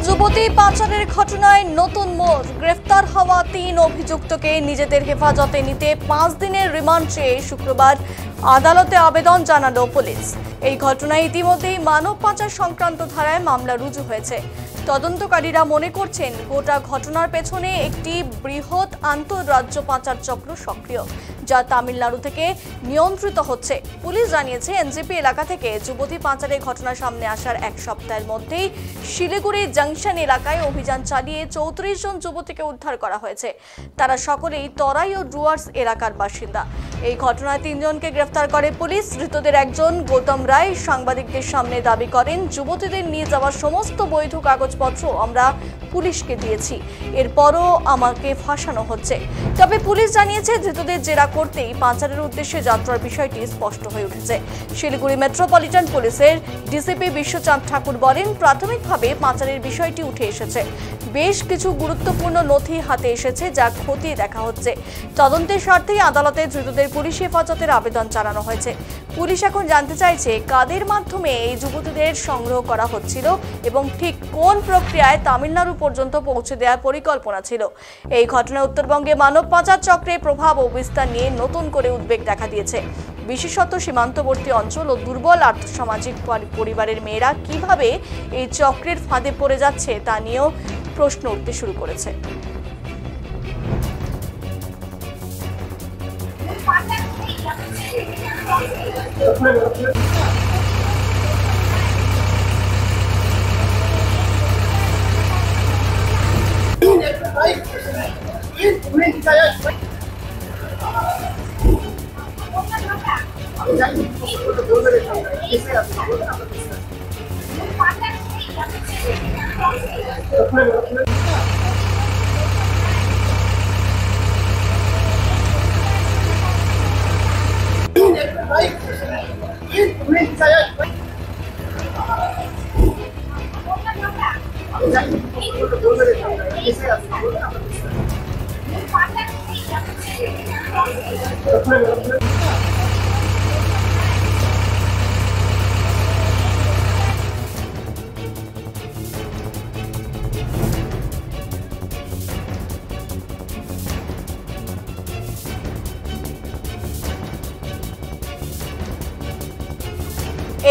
যুবতী পাচারের ঘটনায় নতুন মোড়। গ্রেফতার হওয়া ৩ অভিযুক্তকে নিজেদের হেফাজতে নিতে ৫ দিনের রিমান্ড চেয়ে শুক্রবার আদালতে আবেদন জানালো পুলিশ। এই ঘটনায় ইতিমধ্যেই মানব পাচার সংক্রান্ত ধারায় মামলা রুজু হয়েছে। তদন্তকারীরা মনে করছেন গোটা ঘটনার পেছনে একটি বৃহৎ আন্তঃরাজ্য পাচার চক্র সক্রিয়, যা তামিলনাড়ু থেকে নিয়ন্ত্রিত হচ্ছে। পুলিশ জানিয়েছে এনজেপি এলাকা থেকে যুবতী পাচারের ঘটনা সামনে আসার এক সপ্তাহের মধ্যেই শিলিগুড়ি জংশন এলাকায় অভিযান চালিয়ে ৩৪ জন যুবতীকে উদ্ধার করা হয়েছে। তারা সকলেই তরাই ও ডুয়ার্স এলাকার বাসিন্দা। এই ঘটনায় ৩ জনকে গ্রেফতার করে পুলিশ। ধৃতদের একজন গৌতম রায় সাংবাদিকদের সামনে দাবি করেন, যুবতীদের নিয়ে যাওয়া সমস্ত বৈধ কাগজপত্র আমরা পুলিশকে দিয়েছি, এরপরও আমাকে ফাঁসানো হচ্ছে। তবে পুলিশ জানিয়েছে ধৃতদের জেরা করতেই পাচারের উদ্দেশ্যে যাত্রার বিষয়টি স্পষ্ট হয়ে উঠেছে। শিলিগুড়ি মেট্রোপলিটন পুলিশের ডিসিপি বিশ্বচাঁদ ঠাকুর বলেন, প্রাথমিকভাবে পাচারের বিষয়টি উঠে এসেছে। বেশ কিছু গুরুত্বপূর্ণ নথি হাতে এসেছে, যা খতিয়ে দেখা হচ্ছে। তদন্তের স্বার্থেই আদালতে ধৃতদের পুলিশ হেফাজতের আবেদন জানানো হয়েছে। পুলিশ এখন জানতে চাইছে কাদের মাধ্যমে এই যুবতীদের সংগ্রহ করা হচ্ছিল এবং ঠিক কোন প্রক্রিয়ায় তামিলনাড়ু পর্যন্ত পৌঁছে দেওয়ার পরিকল্পনা ছিল। এই ঘটনায় উত্তরবঙ্গে মানব পাচার চক্রের প্রভাব ও বিস্তার নিয়ে নতুন করে উদ্বেগ দেখা দিয়েছে। বিশেষত সীমান্তবর্তী অঞ্চল ও দুর্বল আর্থসামাজিক পরিবারের মেয়েরা কিভাবে এই চক্রের ফাঁদে পড়ে যাচ্ছে তা নিয়েও প্রশ্ন উঠতে শুরু করেছে।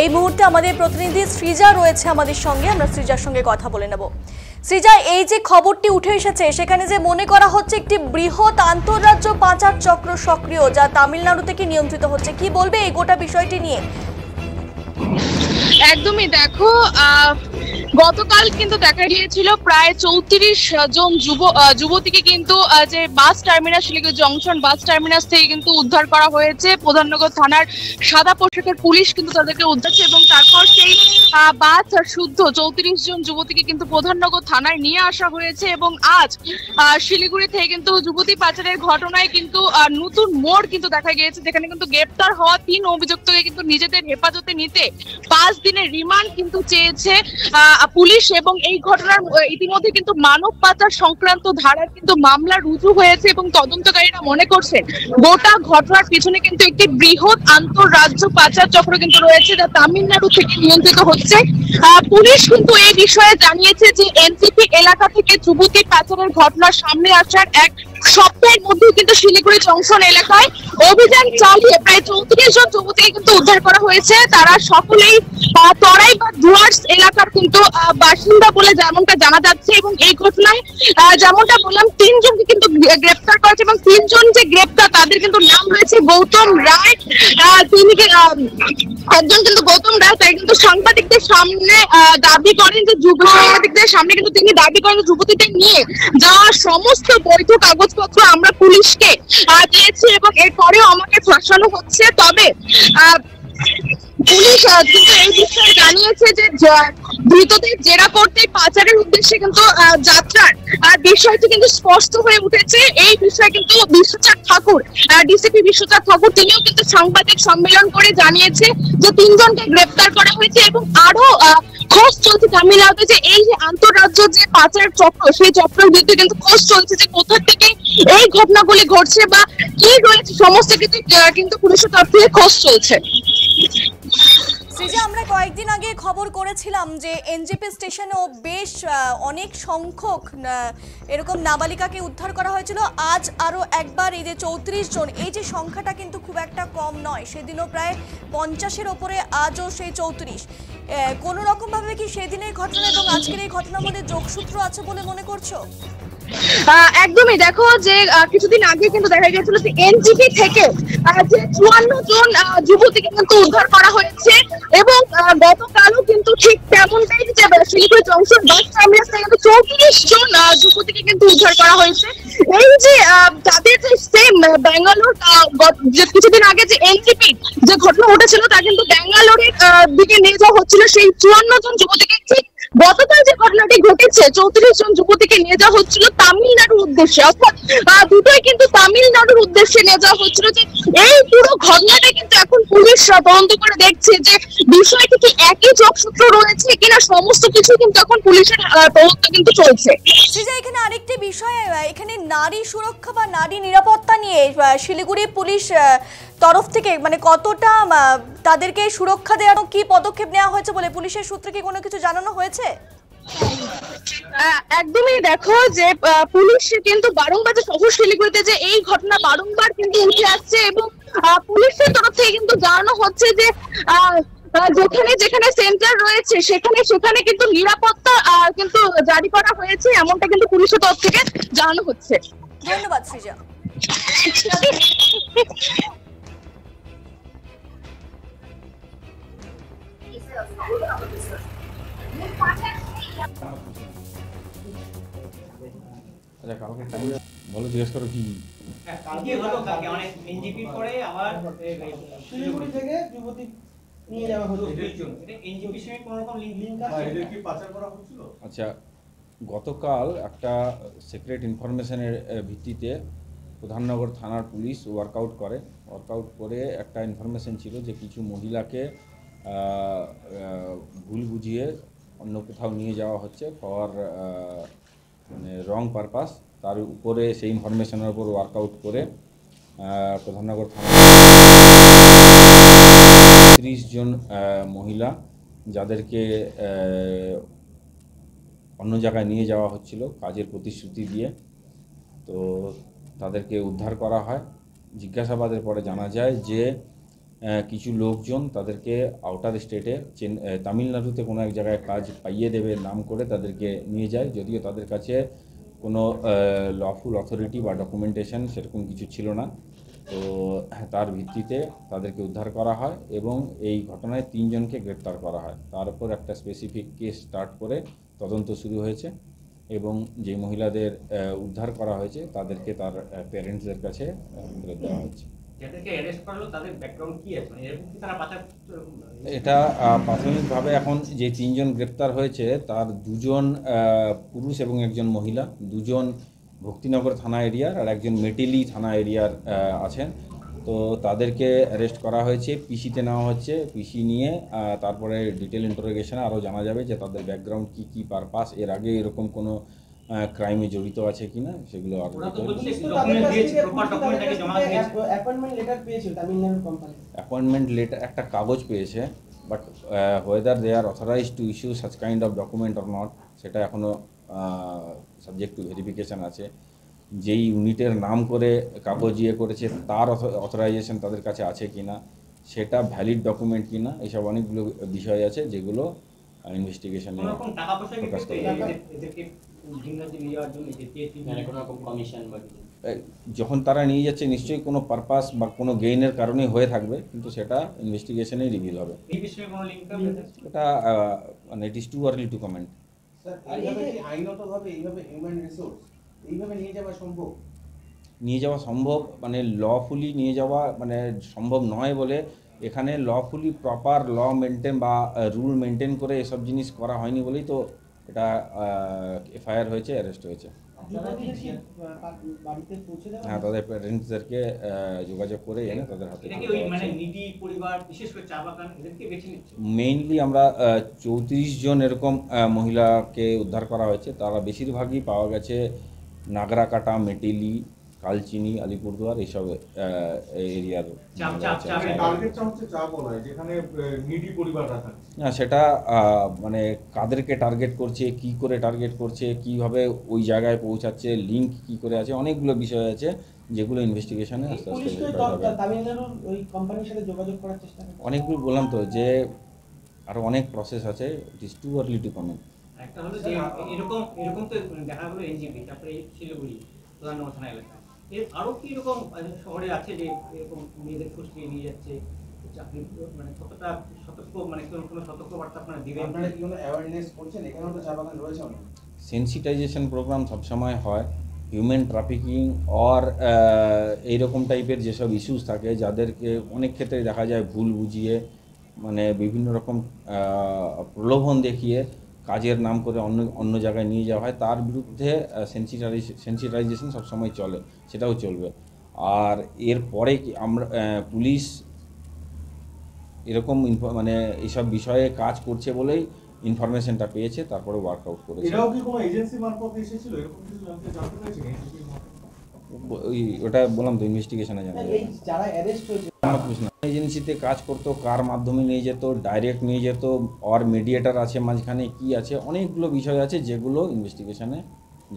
এই মুহূর্তে আমাদের প্রতিনিধি সৃজা রয়েছে আমাদের সঙ্গে, আমরা সৃজার সঙ্গে কথা বলে নেব। সৃজা, এই যে খবরটি উঠে এসেছে সেখানে যে মনে করা হচ্ছে একটি বৃহৎ আন্তঃরাজ্য পাচার চক্র সক্রিয়, যা তামিলনাড়ু থেকে নিয়ন্ত্রিত হচ্ছে, কি বলবে এই গোটা বিষয়টি নিয়ে? একদমই, দেখো গতকাল কিন্তু দেখা গিয়েছিল প্রায় ৩৪ জন যুবতীকে কিন্তু যে bus terminus Siliguri junction bus terminus থেকে কিন্তু উদ্ধার করা হয়েছে। প্রধাননগর থানার সাদা পোশাকের পুলিশ কিন্তু তাদেরকে উদ্ধার করেছে এবং তারপর সেই বাস শুদ্ধ ৩৪ জন যুবতীকে কিন্তু প্রধাননগর থানায় নিয়ে আসা হয়েছে এবং আজ শিলিগুড়ি থেকে কিন্তু যুবতী পাচারের ঘটনায় কিন্তু নতুন মোড় কিন্তু দেখা গিয়েছে, যেখানে কিন্তু গ্রেপ্তার হওয়া ৩ অভিযুক্তকে কিন্তু নিজেদের হেফাজতে নিতে ৫ দিনের রিমান্ড কিন্তু চেয়েছে পুলিশ। এবং এই ঘটনার ইতিমধ্যে কিন্তু মানব পাচার সংক্রান্ত ধারার কিন্তু মামলা রুজু হয়েছে এবং তদন্তকারীরা মনে করছেন গোটা ঘটনার পিছনে কিন্তু একটি বৃহৎ আন্তঃরাজ্য পাচার চক্র কিন্তু রয়েছে, যা তামিলনাড়ু থেকে নিয়ন্ত্রিত হচ্ছে। পুলিশ কিন্তু এই বিষয়ে জানিয়েছে যে এনসিপি এলাকা থেকে যুবতী পাচারের ঘটনার সামনে আসার এক সপ্তাহের মধ্যে কিন্তু শিলিগুড়ি জংশন এলাকায় অভিযান চালিয়ে প্রায় ৩৪ জন যুবতীকে কিন্তু উদ্ধার করা হয়েছে। তারা সকলেই তরাই বা ডুয়ার্স এলাকার কিন্তু বাসিন্দা বলে যেমনটা জানা যাচ্ছে এবং এই ঘটনায় যেমনটা বললাম ৩ জনকে কিন্তু গ্রেপ্তার করেছে এবং ৩ জন যে গ্রেপ্তার তাদের কিন্তু নাম রয়েছে গৌতম রায়। তিনি একজন কিন্তু গৌতম রায় তাই কিন্তু সাংবাদিকদের সামনে দাবি করেন যে সাংবাদিকদের সামনে কিন্তু তিনি দাবি করেন যুবতীদের নিয়ে যাওয়া সমস্ত বৈধ কাগজপত্র আমরা পুলিশকে দিয়েছি এবং এরপরেও আমাকে ফাঁসানো হচ্ছে। তবে পুলিশ কিন্তু এই বিষয়ে জানিয়েছে যে ধৃতদের জেরা করতে পাচারের উদ্দেশ্যে কিন্তু যাত্রার বিষয়টি কিন্তু স্পষ্ট হয়ে উঠেছে। এই বিষয়ে কিন্তু বিশ্বচাঁদ ঠাকুর ডিসিপি বিশ্বচাঁদ ঠাকুর তিনিও কিন্তু সাংবাদিক সম্মেলন করে জানিয়েছে যে ৩ জনকে গ্রেপ্তার করা হয়েছে এবং আরো খোঁজ চলছে তামিলনাড়ুতে যে এই যে আন্তঃরাজ্য যে পাচার চক্র সেই চক্রের বিরুদ্ধে কিন্তু খোঁজ চলছে যে কোথা থেকে এই ঘটনাগুলি ঘটছে বা কি রয়েছে সমস্ত কিছু কিন্তু পুলিশের তরফ থেকে খোঁজ চলছে। সৃজা, আমরা কয়েকদিন আগে খবর করেছিলাম যে এনজেপি স্টেশনেও বেশ অনেক সংখ্যক এরকম নাবালিকাকে উদ্ধার করা হয়েছিল। আজ আরও একবার এই যে 34 জন, এই যে সংখ্যাটা কিন্তু খুব একটা কম নয়। সেদিনও প্রায় 50-এর ওপরে, আজও সেই 34। কোনো রকমভাবে কি সেদিনের ঘটনা এবং আজকের এই ঘটনার মধ্যে যোগসূত্র আছে বলে মনে করছো? একদমই, দেখো যে কিছুদিন আগে কিন্তু দেখা গিয়েছিল যে এনজিপি থেকে যে 54 জন যুবতীকে কিন্তু উদ্ধার করা হয়েছে এবং গতকালও কিন্তু ঠিক তেমনটাই যে শিলিগুড়ি জংশন বাস টার্মিনাস থেকে 34 জন যুবতীকে কিন্তু উদ্ধার করা হয়েছে। এই যে তাদের যে সেম ব্যাঙ্গালোর যে কিছুদিন আগে যে এনজিপি যে ঘটনা ঘটেছিল তা কিন্তু ব্যাঙ্গালোরের দিকে নিয়ে যাওয়া হচ্ছিল সেই 54 জন যুবতীকে। ঠিক গতকাল যে ঘটনাটি ঘটেছে 34 জন যুবতীকে নিয়ে যাওয়া হচ্ছিল তামিলনাড়ুর উদ্দেশ্যে, অর্থাৎ দুটোই কিন্তু তামিলনাড়ুর উদ্দেশ্যে নিয়ে যাওয়া হচ্ছিল। যে এই পুরো ঘটনাটা কিন্তু এখন পুলিশ তদন্ত করে দেখছে যে বিষয়টি কি একই যোগসূত্র রয়েছে কিনা, সমস্ত কিছু কিন্তু এখন পুলিশের তদন্ত কিন্তু চলছে। এখানে আরেকটি বিষয়, এখানে নারী সুরক্ষা বা নারী নিরাপত্তা নিয়ে শিলিগুড়ি পুলিশ তরফ থেকে মানে কতটা তাদেরকে সুরক্ষা দেওয়ার কি পদক্ষেপ নেওয়া হয়েছে বলে পুলিশের সূত্রে কি কোনো কিছু জানানো হয়েছে? একদমই, দেখো যে পুলিশ কিন্তু বারংবার যে শহর শিলিগুড়িতে যে এই ঘটনা বারংবার কিন্তু উঠে আসছে এবং পুলিশের তরফ থেকে কিন্তু জানানো হচ্ছে যে যেখানে যেখানে সেন্টার রয়েছে সেখানে সেখানে কিন্তু নিরাপত্তা কিন্তু জারি করা হয়েছে, এমনটা কিন্তু পুলিশের তরফ থেকে জানানো হচ্ছে। ধন্যবাদ সৃজা। বলো, জিজ্ঞেস করো কি কালকে হলো, কালকে অনেক এনজিপি পরে আবার শিলিগুড়ি থেকে যুবতী নিয়ে যাওয়া হচ্ছে। এটা এনজিপির সঙ্গে কোনো রকম লিংক আছে? এটা কি পাচার করা হচ্ছিল? আচ্ছা, গতকাল একটা সিক্রেট ইনফরমেশনের ভিত্তিতে প্রধাননগর থানার পুলিশ ওয়ার্কআউট করে একটা ইনফরমেশন ছিল যে কিছু মহিলাকে ভুল বুঝিয়ে অন্য কোথাও নিয়ে যাওয়া হচ্ছে ফর মানে রং পারপাস। তার উপরে সেই ইনফরমেশনের উপর ওয়ার্কআউট করে প্রধাননগর থানা 30 জন মহিলা যাদেরকে অন্য জায়গায় নিয়ে যাওয়া হচ্ছিল কাজের প্রতিশ্রুতি দিয়ে, তো তাদেরকে উদ্ধার করা হয়। জিজ্ঞাসাবাদের পরে জানা যায় যে কিছু লোকজন তাদেরকে আউটার স্টেটে তামিলনাড়ুতে কোনো এক জায়গায় কাজ পাইয়ে দেবে নাম করে তাদেরকে নিয়ে যায়, যদিও তাদের কাছে কোনো লফুল অথরিটি বা ডকুমেন্টেশন সেরকম কিছু ছিল না। তো তার ভিত্তিতে তাদেরকে উদ্ধার করা হয় এবং এই ঘটনায় 3 জনকে গ্রেপ্তার করা হয়। তার উপর একটা স্পেসিফিক কেস স্টার্ট করে তদন্ত শুরু হয়েছে এবং যে মহিলাদের উদ্ধার করা হয়েছে তাদেরকে তার প্যারেন্টসদের কাছে ফেরত দেওয়া হচ্ছে। যাদেরকে অ্যারেস্ট করা হলো তাদের ব্যাকগ্রাউন্ড কি আছে, মানে এরকম কি তারা পাচার? এটা প্রাথমিকভাবে এখন যে 3 জন গ্রেপ্তার হয়েছে তার 2 জন পুরুষ এবং একজন মহিলা, 2 জন ভক্তিনগর থানা এরিয়ার আর একজন মেটেলি থানা এরিয়ার আছেন। তো তাদেরকে অ্যারেস্ট করা হয়েছে, পিসিতে নেওয়া হচ্ছে। পিসি নিয়ে তারপরে ডিটেল ইন্টারোগেশনে আরও জানা যাবে যে তাদের ব্যাকগ্রাউন্ড কী পারপাস, এর আগে এরকম কোনো ক্রাইমে জড়িত আছে কিনা সেগুলো আর অ্যাপয়েন্টমেন্ট লেটার একটা কাগজ পেয়েছে, but whether they are authorised to issue such kind of document or not সেটা এখনও সাবজেক্ট টু ভেরিফিকেশান আছে। যেই ইউনিটের নাম করে কাগজ করেছে তার অথরাইজেশন তাদের কাছে আছে কিনা, সেটা ভ্যালিড ডকুমেন্ট কিনা, এইসব অনেকগুলো বিষয় আছে যেগুলো ইনভেস্টিগেশনে ফোকাস করা হবে। যখন তারা নিয়ে যাচ্ছে নিশ্চয়ই কোনো পারপাস বা কোনো গেইনের কারণে হয়ে থাকবে, কিন্তু সেটা ইনভেস্টিগেশনেই রিভিল হবে। এটা মানে it is too early two comment. নিয়ে যাওয়া সম্ভব মানে লফুলি নিয়ে যাওয়া মানে সম্ভব নয় বলে এখানে লফুলি প্রপার ল মেনটেন বা রুল মেনটেন করে এসব জিনিস করা হয়নি বলেই তো এটা এফআইআর হয়েছে, অ্যারেস্ট হয়েছে। হ্যাঁ, তাদের প্যারেন্টসদেরকে যোগাযোগ করে এনে তাদের হাতে মেইনলি আমরা 34 জন এরকম মহিলাকে উদ্ধার করা হয়েছে। তারা বেশিরভাগই পাওয়া গেছে নাগরাকাটা, মেটেলি, কালচিনি, আলিপুরদুয়ার এইসব এরিয়ার। টার্গেটটা হচ্ছে চা বলায় যেখানে নিডি পরিবাররা থাকে না, সেটা মানে কাদেরকে টার্গেট করছে, কি করে টার্গেট করছে, কিভাবে ওই জায়গায় পৌঁছাচ্ছে, লিঙ্ক কি করে আছে, অনেকগুলো বিষয় আছে যেগুলো ইনভেস্টিগেশনে আস্তে আস্তে তামিলনাড়ুর ওই কোম্পানির সাথে যোগাযোগ করার চেষ্টা করছে। অনেকগুলো বললাম তো যে আরও অনেক প্রসেস আছে, it is too early two comment. একটা হলো যে এরকম তো দেখা গেলো এনজিপি, তারপরে শিলিগুড়ি প্রধান থানা এলাকা, এর আরো কি এরকম শহরে আছে যে এরকম মেয়েদের ফুসলিয়ে নিয়ে যাচ্ছে চাকরি, মানে কতটা সতর্ক, মানে কোনো সতর্কবার্তা আপনারা দিবেন? আপনারা কি কোনো অ্যাওয়ারনেস করছেন? এখানেও তো চা বাগান রয়েছে অনেক। সেন্সিটাইজেশন প্রোগ্রাম সবসময় হয়। হিউম্যান ট্রাফিকিং আর এইরকম টাইপের যেসব ইস্যুস থাকে, যাদেরকে অনেক ক্ষেত্রে দেখা যায় ভুল বুঝিয়ে, মানে বিভিন্ন রকম প্রলোভন দেখিয়ে কাজের নাম করে অন্য জায়গায় নিয়ে যাওয়া হয়, তার বিরুদ্ধে সেন্সিটাইজেশন সবসময় চলে, সেটাও চলবে। আর এরপরে আমরা পুলিশ এরকম মানে এইসব বিষয়ে কাজ করছে বলেই ইনফরমেশনটা পেয়েছে, তারপরে ওয়ার্কআউট করেছে। এটাও কি কোনো এজেন্সি মারফত এসেছিল, এরকম কিছু জানতে পেরেছেন? ওই ওটা বললাম তো, ইনভেস্টিগেশনে জানা যাবে। যারা অ্যারেস্ট হয়েছে এজেন্সিতে কাজ করতো, কার মাধ্যমে নিয়ে যেত, ডাইরেক্ট নিয়ে যেত, আর মিডিয়েটার আছে মাঝখানে, কি আছে, অনেকগুলো বিষয় আছে যেগুলো ইনভেস্টিগেশনে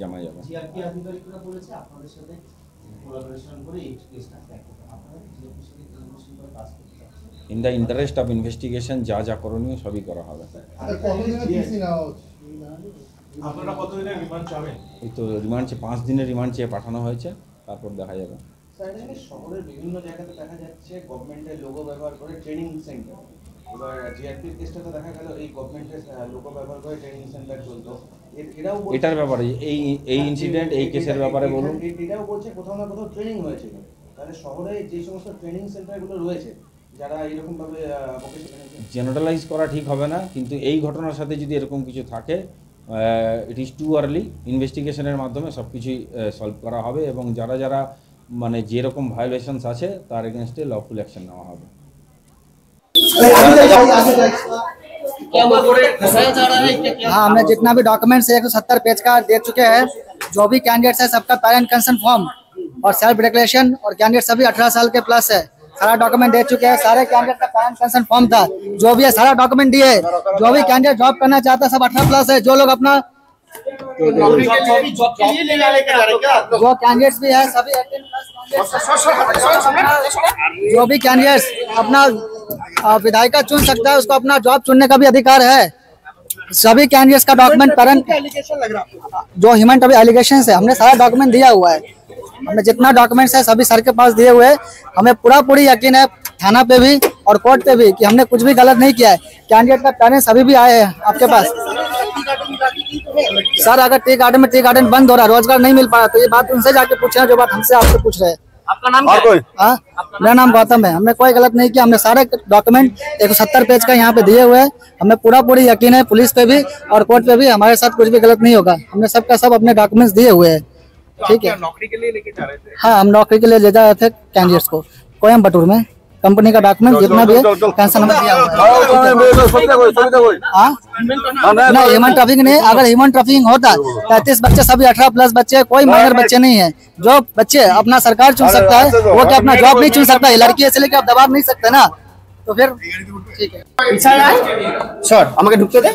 জানা যাবে। জিআরপি আধিকারিকরা বলেছে আপনাদের সাথে কোলাবোরেশন করে এই কেসটা ক্র্যাক করতে, আপনারা জিআরপির সাথে কোলাবোরেশন করে কাজ করতে চাচ্ছেন? In the interest of investigation যা যা করণীয় সবই করা হবে। আপনারা কতদিনের রিমান্ড চাবেন? এই তো রিমান্ড 5 দিনের রিমান্ড চেয়ে পাঠানো হয়েছে, তারপর দেখা যাবে। শহরের বিভিন্ন জায়গাতে দেখা যাচ্ছে গভর্নমেন্টের লোগো ব্যবহার করে ট্রেনিং সেন্টার, এবার জিআরপির কেসটাতে দেখা গেল এই গভর্নমেন্টের লোগো ব্যবহার করে ট্রেনিং সেন্টার চলতো। এটাও এটার ব্যাপারে এই ইনসিডেন্ট, এই কেসের ব্যাপারে বলুন। এটাও বলছে কোথাও না কোথাও ট্রেনিং হয়েছিল, তাহলে শহরে যে সমস্ত ট্রেনিং সেন্টারগুলো রয়েছে যারা এরকম ভাবে জেনারেলাইজ করা ঠিক হবে না, কিন্তু এই ঘটনার সাথে যদি এরকম কিছু থাকে, ইট ইজ টু আর্লি। ইনভেস্টিগেশনের মাধ্যমে সব কিছুই সলভ করা হবে, এবং যারা যারা মানে যেরকম ভায়োলেশনস আছে তার এগেনস্টে লফুল অ্যাকশন নেওয়া হবে। हाँ, हमने जितना भी डॉक्यूमेंट्स 170 पेज का दे चुके हैं। जो भी कैंडिडेट्स है सबका पेरेंट कंसर्न फॉर्म और सेल्फ डिक्लेरेशन, और कैंडिडेट सभी 18 साल के प्लस है, सारा डॉक्यूमेंट दे चुके हैं। सारे कैंडिडेट का पेरेंट कंसर्न फॉर्म था, जो भी है सारा डॉक्यूमेंट दिए। जो भी कैंडिडेट जॉब करना चाहता है सब 18 प्लस है। जो लोग अपना जो कैंडिडेट्स भी है सभी 18 प्लस। जो भी कैंडिडेट्स अपना विधायिका चुन सकता है, उसको अपना जॉब चुनने का भी अधिकार है। सभी कैंडिडेट्स का डॉक्यूमेंट पेरेंट जो ह्यूमन अभी एलिगेशन है, हमने सारा डॉक्यूमेंट दिया हुआ है। हमने जितना डॉक्यूमेंट्स है सभी सर के पास दिए हुए हैं। हमें पूरी यकीन है थाना पे भी और कोर्ट पे भी कि हमने कुछ भी गलत नहीं किया है। कैंडिडेट का पेरेंट्स अभी भी आए हैं आपके पास। सर अगर टी गार्डन बंद हो रहा, रोजगार नहीं मिल पा रहा, तो ये बात उनसे जाके पूछना जो बात हमसे आपसे पूछ रहे हैं। आपका नाम क्या है? हाँ, मेरा नाम गौतम है। हमने कोई गलत नहीं किया, हमने सारे डॉक्यूमेंट 170 पेज का यहाँ पे दिए हुए हैं। हमें पूरी यकीन है पुलिस पे भी और कोर्ट पे भी हमारे साथ कुछ भी गलत नहीं होगा। हमने सबका सब अपने डॉक्यूमेंट्स दिए हुए हैं। ठीक है, नौकरी के लिए लेके जा रहे थे? हाँ, हम नौकरी के लिए ले जा रहे थे कैंडिडेट्स को कोयम्बटूर में। कंपनी का डॉक्यूमेंट जितना भी है कैंसल हमें दिया हुआ है। नहीं, ह्यूमन ट्रैफिकिंग नहीं। अगर ह्यूमन ट्रैफिकिंग होता 35 बच्चे सभी 18 प्लस बच्चे, कोई माइनर बच्चे नहीं है। जो बच्चे अपना सरकार चुन सकता है वो क्या अपना जॉब नहीं चुन सकता है? लड़की ऐसे लेके आप दबा नहीं सकते ना, तो फिर ठीक है। স্যার আমাকে ঢুকতে দে।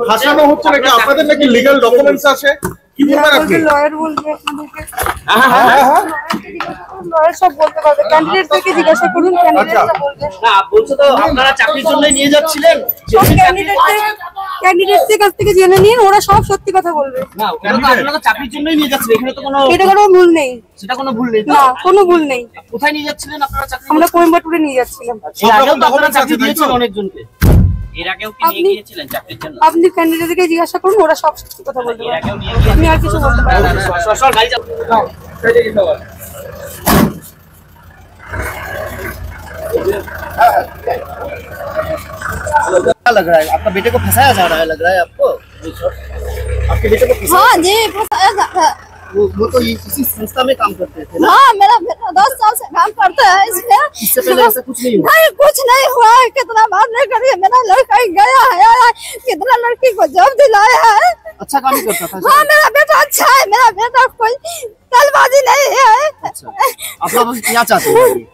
ফাঁসানো হচ্ছে নাকি? আপনাদের নাকি লিগ্যাল ডকুমেন্টস আছে? কি বলবেন আপনি? লয়ার বলবে আপনাদেরকে। লয়ার সব বলতে পারবে। ক্যান্ডিডেটদেরকে জিজ্ঞাসা করুন, ক্যান্ডিডেটরা বলবে। না, বলছো তো আপনারা চাকরির জন্য নিয়ে যাচ্ছিলেন। ক্যান্ডিডেটদের কাছ থেকে জেনে নিন, ওরা সব সত্যি কথা বলবে। না, আপনারা তো চাকরির জন্যই নিয়ে যাচ্ছিলেন, এখানে তো কোনো এটা কোনো ভুল নেই। সেটা কোনো ভুল নেই। না, কোনো ভুল নেই। কোথায় নিয়ে যাচ্ছিলেন আপনারা চাকরি? আমরা কোয়েম্বাটুরে নিয়ে যাচ্ছিলাম। এর আগেও তো আপনারা চাকরি দিয়েছেন অনেকজনকে। এর আগেও কি নিয়ে গিয়েছিলেন চাকরির জন্য? আপনি ক্যান্ডিডেটদেরকে জিজ্ঞাসা করুন, ওরা সব সত্যি কথা বলবে। এর আগেও নিয়ে আপনি আর কিছু বলতে পারেন না। সর গাড়ি চালাও। क्या लग रहा है? आपका बेटे को फंसाया जा रहा है, लग रहा है आपको? आपके बेटे को हाँ जी, फंसाया जा रहा है। वो तो इसी संस्था में काम करते थे ना? हाँ, मेरा बेटा 10 साल से काम करता है इसमें। इससे पहले ऐसा कुछ नहीं हुआ? नहीं, कुछ नहीं हुआ है। कितना बार नहीं करिए, मेरा लड़का गया है, कितना लड़की को जॉब दिलाया है। अच्छा काम करता था? हाँ, मेरा बेटा अच्छा है। मेरा बेटा कोई तलबाजी नहीं है। अच्छा, आप लोग क्या चाहते हैं?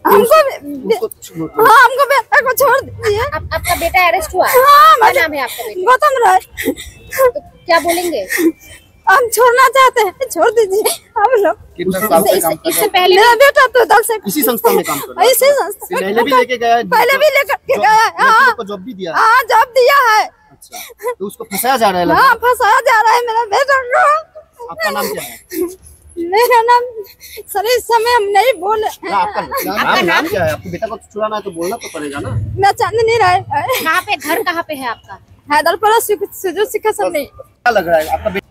हमको हमको बेटा को छोड़ दीजिए। आपका बेटा अरेस्ट हुआ? हाँ, क्या नाम है आपका बेटा? गौतम राय। तो क्या बोलेंगे? हम छोड़ना चाहते हैं, छोड़ दीजिए हम लोग। कितना साल से काम कर इससे पहले मेरा बेटा तो 10 से इसी संस्था में काम कर रहा है? इसी संस्था में पहले भी लेके गया है? पहले भी लेकर के गया है। हाँ, को जॉब भी दिया है? हाँ, जॉब दिया है। अच्छा, तो उसको फंसाया जा रहा है? हाँ, फंसाया जा रहा है मेरा बेटा को। आपका नाम क्या है? मेरा नाम सर इस समय हम नहीं बोले। आपका नाम क्या है? आपके बेटा को छुड़ाना है तो बोलना तो पड़ेगा ना। मैं चांदनी राय। कहाँ पे, घर कहाँ पे है आपका? हैदरपुरा सुजू शिक्षा संघ। क्या लग रहा है आपका बेटा?